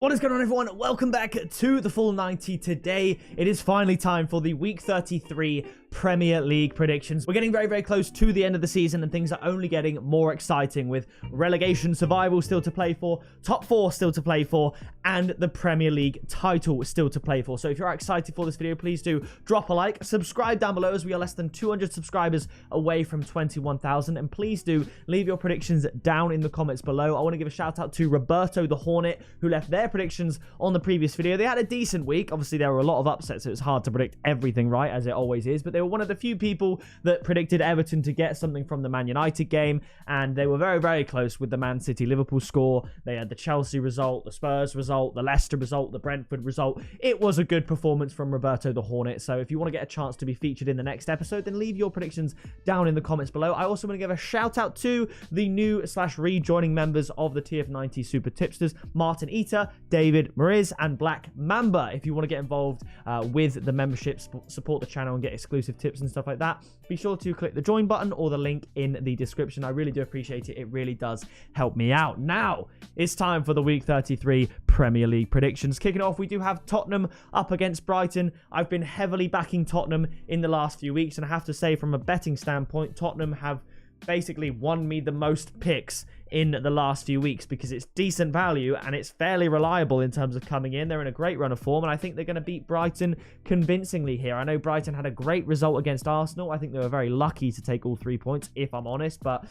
What is going on, everyone? Welcome back to the Full 90. Today, it is finally time for the Week 33 Premier League predictions. We're getting very close to the end of the season, and things are only getting more exciting with relegation survival still to play for, top 4 still to play for, and the Premier League title still to play for. So if you're excited for this video, please do drop a like, subscribe down below as we are less than 200 subscribers away from 21,000, and please do leave your predictions down in the comments below. I want to give a shout out to Roberto the Hornet, who left their predictions on the previous video. They had a decent week. Obviously, there were a lot of upsets, so it's hard to predict everything right, as it always is, but they were one of the few people that predicted Everton to get something from the Man United game, and they were very close with the Man City Liverpool score. They had the Chelsea result, the Spurs result, the Leicester result, the Brentford result. It was a good performance from Roberto the Hornet, so if you want to get a chance to be featured in the next episode, then leave your predictions down in the comments below. I also want to give a shout out to the new / rejoining members of the TF90 Super Tipsters, Martin Eater, David Mariz, and Black Mamba. If you want to get involved with the membership, support the channel and get exclusive tips and stuff like that, be sure to click the join button or the link in the description. I really do appreciate it. It really does help me out. Now it's time for the Week 33 Premier League predictions. Kicking off, we do have Tottenham up against Brighton. I've been heavily backing Tottenham in the last few weeks, and I have to say, from a betting standpoint, Tottenham have basically won me the most picks in the last few weeks because it's decent value and it's fairly reliable in terms of coming in. They're in a great run of form, and I think they're going to beat Brighton convincingly here. I know Brighton had a great result against Arsenal. I think they were very lucky to take all 3 points, if I'm honest, but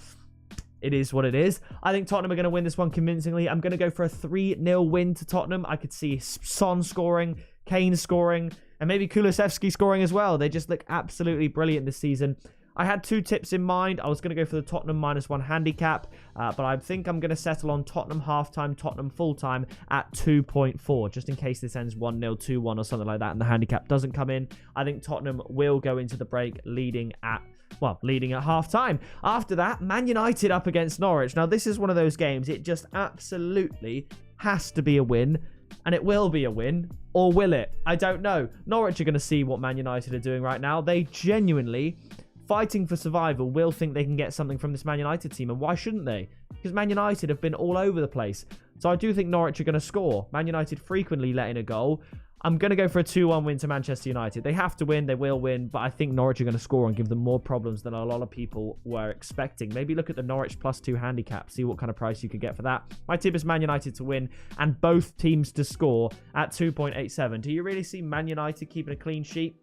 it is what it is. I think Tottenham are going to win this one convincingly. I'm going to go for a 3-0 win to Tottenham. I could see Son scoring, Kane scoring, and maybe Kulusevski scoring as well. They just look absolutely brilliant this season. I had 2 tips in mind. I was going to go for the Tottenham -1 handicap, but I think I'm going to settle on Tottenham halftime, Tottenham full-time at 2.4, just in case this ends 1-0, 2-1 or something like that, and the handicap doesn't come in. I think Tottenham will go into the break leading at half-time. After that, Man United up against Norwich. Now, this is one of those games. It just absolutely has to be a win, and it will be a win, or will it? I don't know. Norwich are going to see what Man United are doing right now. They genuinely, fighting for survival, will think they can get something from this Man United team, and why shouldn't they? Because Man United have been all over the place. So I do think Norwich are going to score. Man United frequently let in a goal. I'm going to go for a 2-1 win to Manchester United. They have to win, they will win, but I think Norwich are going to score and give them more problems than a lot of people were expecting. Maybe look at the Norwich +2 handicap, see what kind of price you could get for that. My tip is Man United to win and both teams to score at 2.87. Do you really see Man United keeping a clean sheet?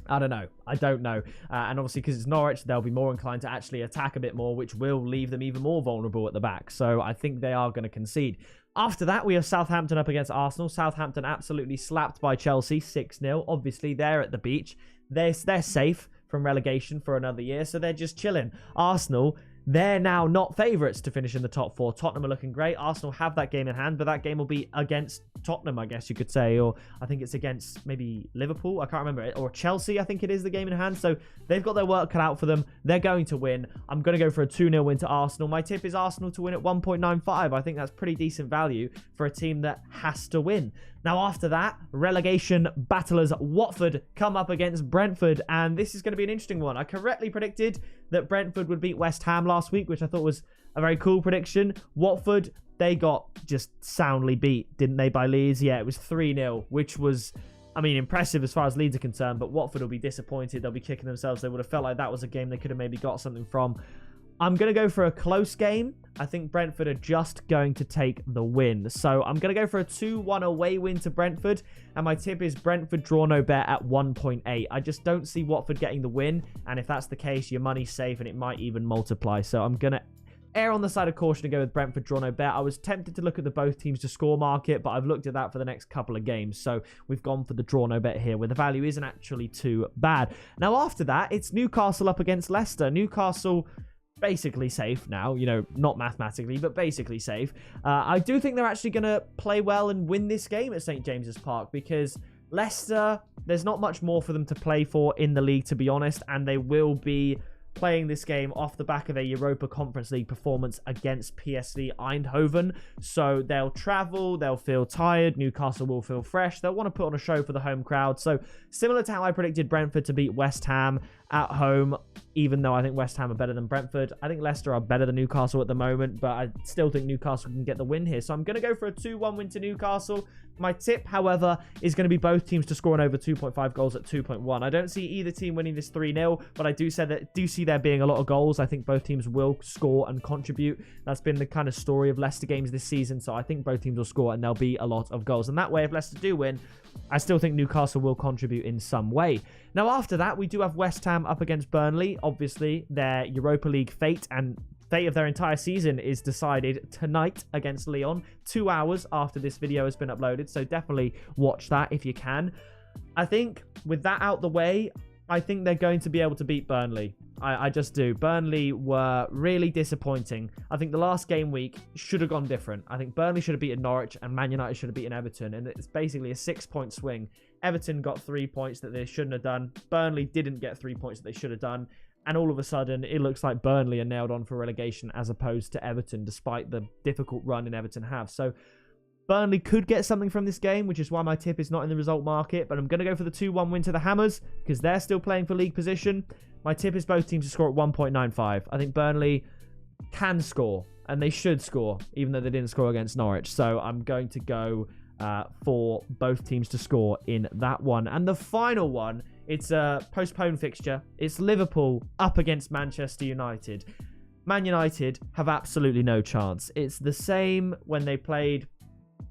I don't know. I don't know. And obviously, because it's Norwich, they'll be more inclined to actually attack a bit more, which will leave them even more vulnerable at the back. So I think they are going to concede. After that, we have Southampton up against Arsenal. Southampton absolutely slapped by Chelsea 6-0. Obviously, they're at the beach. They're safe from relegation for another year, so they're just chilling. Arsenal, they're now not favourites to finish in the top 4. Tottenham are looking great. Arsenal have that game in hand, but that game will be against Tottenham, I guess you could say, or I think it's against maybe Liverpool. I can't remember it, or Chelsea, I think it is the game in hand. So they've got their work cut out for them. They're going to win. I'm going to go for a 2-0 win to Arsenal. My tip is Arsenal to win at 1.95. I think that's pretty decent value for a team that has to win. Now, after that, relegation battlers Watford come up against Brentford, and this is going to be an interesting one. I correctly predicted that Brentford would beat West Ham last week, which I thought was a very cool prediction. Watford, they got just soundly beat, didn't they, by Leeds? Yeah, it was 3-0, which was, I mean, impressive as far as Leeds are concerned, but Watford will be disappointed. They'll be kicking themselves. They would have felt like that was a game they could have maybe got something from. I'm going to go for a close game. I think Brentford are just going to take the win. So I'm going to go for a 2-1 away win to Brentford. And my tip is Brentford draw no bet at 1.8. I just don't see Watford getting the win. And if that's the case, your money's safe and it might even multiply. So I'm going to err on the side of caution and go with Brentford draw no bet. I was tempted to look at the both teams to score market, but I've looked at that for the next couple of games. So we've gone for the draw no bet here, where the value isn't actually too bad. Now, after that, it's Newcastle up against Leicester. Newcastle basically safe now, you know, not mathematically, but basically safe. I do think they're actually going to play well and win this game at St. James's Park, because Leicester, there's not much more for them to play for in the league, to be honest, and they will be playing this game off the back of a Europa Conference League performance against PSV Eindhoven. So they'll travel, they'll feel tired, Newcastle will feel fresh, they'll want to put on a show for the home crowd. So similar to how I predicted Brentford to beat West Ham at home, even though I think West Ham are better than Brentford. I think Leicester are better than Newcastle at the moment, but I still think Newcastle can get the win here. So I'm going to go for a 2-1 win to Newcastle. My tip, however, is going to be both teams to score on over 2.5 goals at 2.1. I don't see either team winning this 3-0, but I do see there being a lot of goals. I think both teams will score and contribute. That's been the kind of story of Leicester games this season, so I think both teams will score and there'll be a lot of goals. And that way, if Leicester do win, I still think Newcastle will contribute in some way. Now, after that, we do have West Ham up against Burnley. Obviously, their Europa League fate and fate of their entire season is decided tonight against Lyon, 2 hours after this video has been uploaded. So definitely watch that if you can. I think with that out the way, I think they're going to be able to beat Burnley. I just do. Burnley were really disappointing. I think the last game week should have gone different. I think Burnley should have beaten Norwich and Man United should have beaten Everton. And it's basically a 6-point swing. Everton got 3 points that they shouldn't have done. Burnley didn't get 3 points that they should have done. And all of a sudden, it looks like Burnley are nailed on for relegation as opposed to Everton, despite the difficult run in Everton have. So Burnley could get something from this game, which is why my tip is not in the result market. But I'm going to go for the 2-1 win to the Hammers because they're still playing for league position. My tip is both teams to score at 1.95. I think Burnley can score, and they should score, even though they didn't score against Norwich. So I'm going to go for both teams to score in that one. And the final one, it's a postponed fixture. It's Liverpool up against Manchester United. Man United have absolutely no chance. It's the same when they played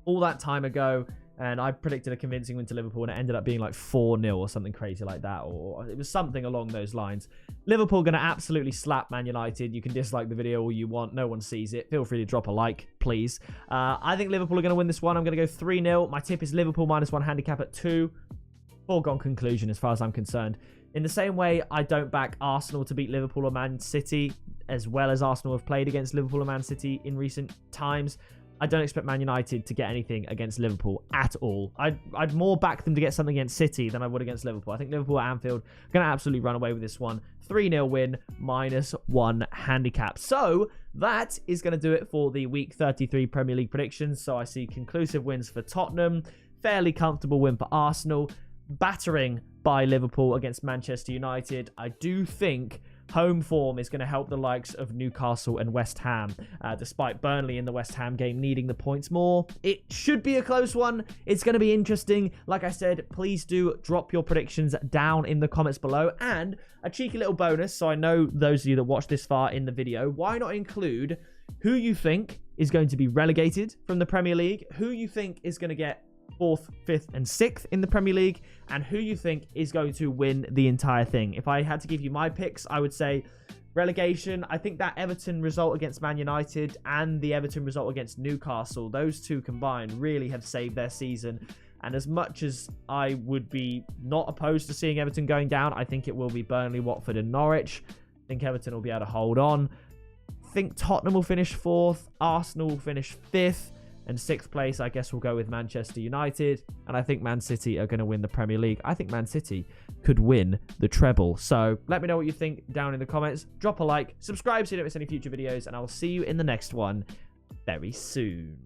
all that time ago, and I predicted a convincing win to Liverpool, and it ended up being like 4-0 or something crazy like that, or it was something along those lines. Liverpool going to absolutely slap Man United. You can dislike the video all you want. No one sees it. Feel free to drop a like, please. I think Liverpool are going to win this one. I'm going to go 3-0. My tip is Liverpool -1 handicap at 2. Foregone conclusion as far as I'm concerned. In the same way, I don't back Arsenal to beat Liverpool or Man City, as well as Arsenal have played against Liverpool or Man City in recent times. I don't expect Man United to get anything against Liverpool at all. I'd more back them to get something against City than I would against Liverpool. I think Liverpool at Anfield are going to absolutely run away with this one. 3-0 win, -1 handicap. So that is going to do it for the Week 33 Premier League predictions. So I see conclusive wins for Tottenham, fairly comfortable win for Arsenal, battering by Liverpool against Manchester United. I do think home form is going to help the likes of Newcastle and West Ham, despite Burnley in the West Ham game needing the points more. It should be a close one. It's going to be interesting. Like I said, please do drop your predictions down in the comments below. And a cheeky little bonus, so I know those of you that watched this far in the video, why not include who you think is going to be relegated from the Premier League, who you think is going to get 4th, 5th, and 6th in the Premier League, and who you think is going to win the entire thing. If I had to give you my picks, I would say relegation. I think that Everton result against Man United and the Everton result against Newcastle, those two combined really have saved their season. And as much as I would be not opposed to seeing Everton going down, I think it will be Burnley, Watford, and Norwich. I think Everton will be able to hold on. I think Tottenham will finish 4th, Arsenal will finish 5th, and 6th place, I guess we'll go with Manchester United. And I think Man City are going to win the Premier League. I think Man City could win the treble. So let me know what you think down in the comments. Drop a like, subscribe so you don't miss any future videos, and I'll see you in the next one very soon.